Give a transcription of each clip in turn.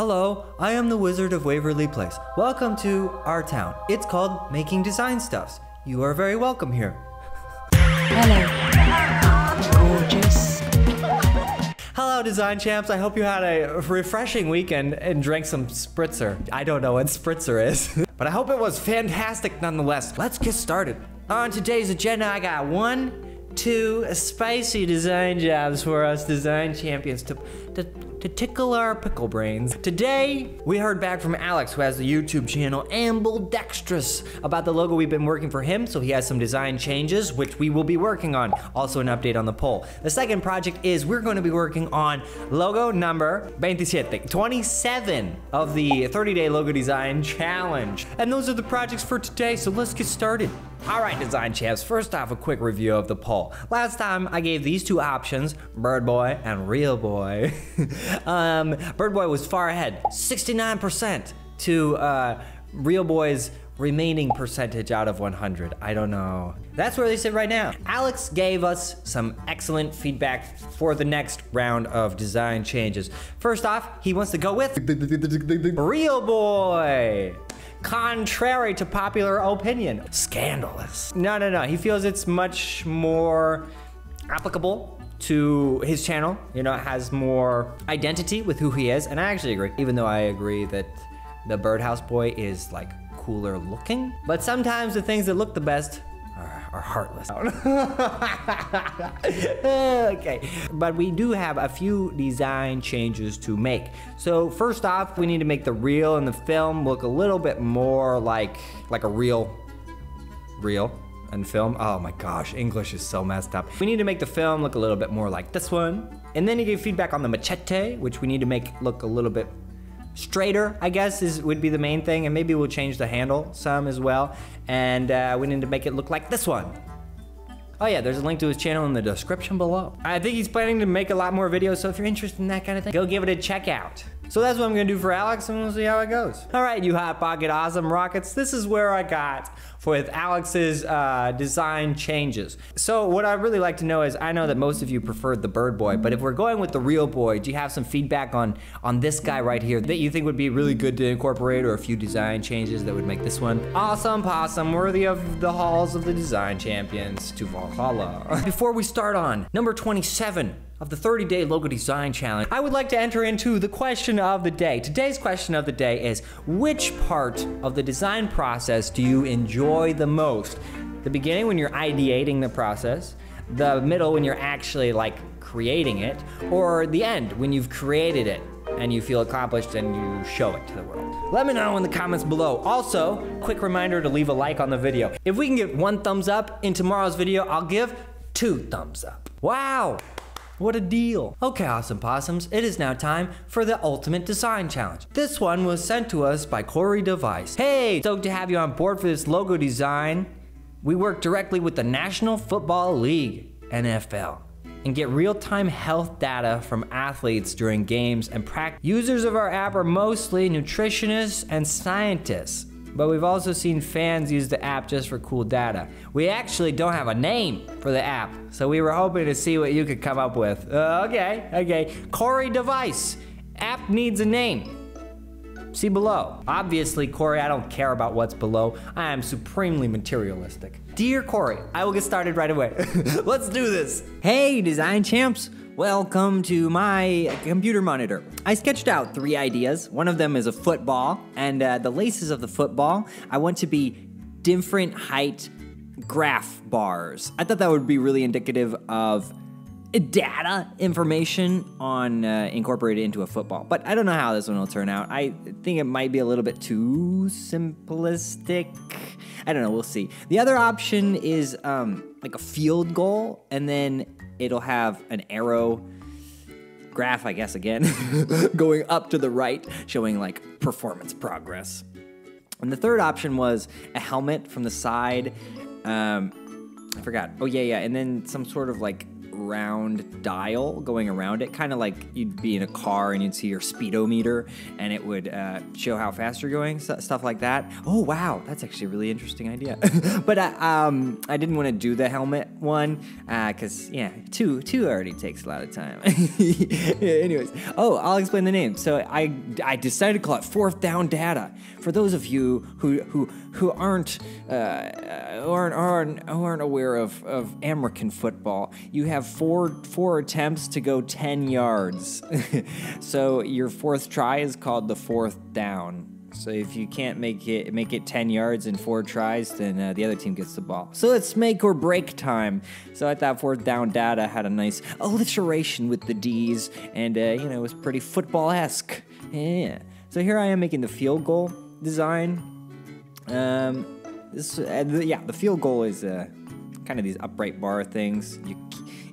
Hello, I am the Wizard of Waverly Place. Welcome to our town. It's called Making Design Stuffs. You are very welcome here. Hello, gorgeous. Hello, Design Champs. I hope you had a refreshing weekend and drank some spritzer. I don't know what spritzer is, but I hope it was fantastic nonetheless. Let's get started. On today's agenda, I got 1, 2 spicy design jobs for us design champions to tickle our pickle brains. Today, we heard back from Alex, who has the YouTube channel Ambidextrous, about the logo we've been working for him, so he has some design changes, which we will be working on. Also an update on the poll. The second project is we're going to be working on logo number 27 of the 30-day logo design challenge. And those are the projects for today, so let's get started. All right, design champs, first off, a quick review of the poll. Last time, I gave these two options, Bird Boy and Real Boy. Bird Boy was far ahead, 69% to Real Boy's remaining percentage out of 100. I don't know. That's where they sit right now. Alex gave us some excellent feedback for the next round of design changes. First off, he wants to go with Real Boy. Contrary to popular opinion. Scandalous. No. He feels it's much more applicable to his channel. You know, it has more identity with who he is. And I actually agree, even though I agree that the Birdhouse Boy is like cooler looking. But sometimes the things that look the best are heartless. Okay, but we do have a few design changes to make. So first off, we need to make the reel and the film look a little bit more like a reel and film. Oh my gosh, English is so messed up. We need to make the film look a little bit more like this one. And then he gave feedback on the machete, which we need to make look a little bit straighter, I guess, would be the main thing, and maybe we'll change the handle some as well. And we need to make it look like this one. Oh yeah, there's a link to his channel in the description below. I think he's planning to make a lot more videos, so if you're interested in that kind of thing, go give it a check out. So that's what I'm gonna do for Alex, and we'll see how it goes. All right, you Hot Pocket Awesome Rockets, this is where I got with Alex's design changes. So what I'd really like to know is, I know that most of you preferred the Bird Boy, but if we're going with the Real Boy, do you have some feedback on this guy right here that you think would be really good to incorporate, or a few design changes that would make this one awesome possum, worthy of the halls of the design champions to Valhalla? Before we start on number 27, of the 30-day logo design challenge, I would like to enter into the question of the day. Today's question of the day is, which part of the design process do you enjoy the most? The beginning, when you're ideating the process, the middle, when you're actually like creating it, or the end, when you've created it and you feel accomplished and you show it to the world. Let me know in the comments below. Also, quick reminder to leave a like on the video. If we can get 1 thumbs up in tomorrow's video, I'll give 2 thumbs up. Wow. What a deal. Okay, awesome possums, it is now time for the ultimate design challenge. This one was sent to us by Corey Device. Hey, stoked to have you on board for this logo design. We work directly with the National Football League, NFL, and get real-time health data from athletes during games and practice. Users of our app are mostly nutritionists and scientists, but we've also seen fans use the app just for cool data. We actually don't have a name for the app, so we were hoping to see what you could come up with. Okay. Corey Device, app needs a name. See below. Obviously, Corey, I don't care about what's below. I am supremely materialistic. Dear Corey, I will get started right away. Let's do this. Hey, design champs. Welcome to my computer monitor. I sketched out 3 ideas. One of them is a football, and the laces of the football, I want to be different height graph bars. I thought that would be really indicative of data information on incorporated into a football, but I don't know how this one will turn out. I think it might be a little bit too simplistic. I don't know, we'll see. The other option is like a field goal, and then it'll have an arrow graph, I guess, again, going up to the right, showing like performance progress. And the third option was a helmet from the side. I forgot. Oh yeah, and then some sort of like round dial going around it, kind of like you'd be in a car and you'd see your speedometer and it would show how fast you're going, stuff like that. Oh wow, that's actually a really interesting idea. But I didn't want to do the helmet one because yeah, two already takes a lot of time. Anyways, I'll explain the name. So I decided to call it Fourth Down Data. For those of you who aren't aware of American football, you have four attempts to go 10 yards. So your fourth try is called the fourth down. So if you can't make it 10 yards in 4 tries, then the other team gets the ball. So it's make or break time. So I thought Fourth Down Data had a nice alliteration with the D's, and it was pretty football-esque. Yeah. So here I am making the field goal design. The field goal is kind of these upright bar things,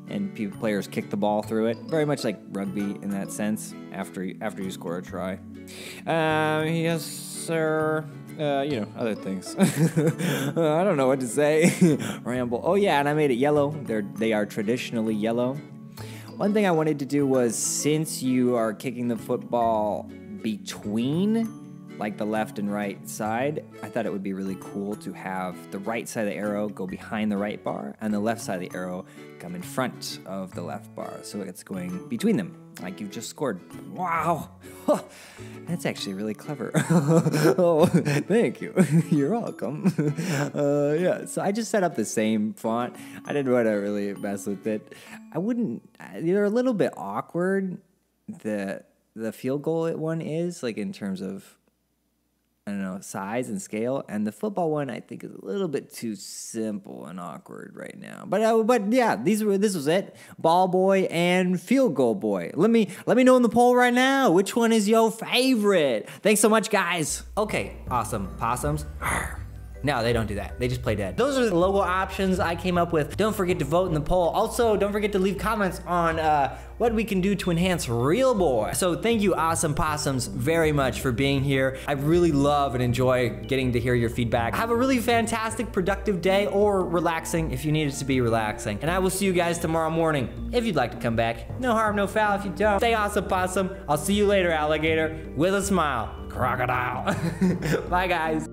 and players kick the ball through it, very much like rugby in that sense. After you score a try. Yes, sir. Other things. I don't know what to say. Ramble. Oh yeah, and I made it yellow. They are traditionally yellow. One thing I wanted to do was, since you are kicking the football between like the left and right side, I thought it would be really cool to have the right side of the arrow go behind the right bar and the left side of the arrow come in front of the left bar, so it's going between them like you've just scored. Wow, that's actually really clever. Oh, thank you. You're welcome. So I just set up the same font. I didn't want to really mess with it. They're a little bit awkward. The field goal one is, like, in terms of, I don't know, size and scale, and the football one I think is a little bit too simple and awkward right now. But yeah, this was it. Ball boy and field goal boy. Let me know in the poll right now, which one is your favorite? Thanks so much, guys. Okay, awesome. Possums. No, they don't do that. They just play dead. Those are the logo options I came up with. Don't forget to vote in the poll. Also, don't forget to leave comments on what we can do to enhance Real Boy. So thank you, Awesome Possums, very much for being here. I really love and enjoy getting to hear your feedback. Have a really fantastic, productive day, or relaxing if you need it to be relaxing. And I will see you guys tomorrow morning, if you'd like to come back. No harm, no foul if you don't. Stay awesome, Possum. I'll see you later, alligator, with a smile. Crocodile. Bye, guys.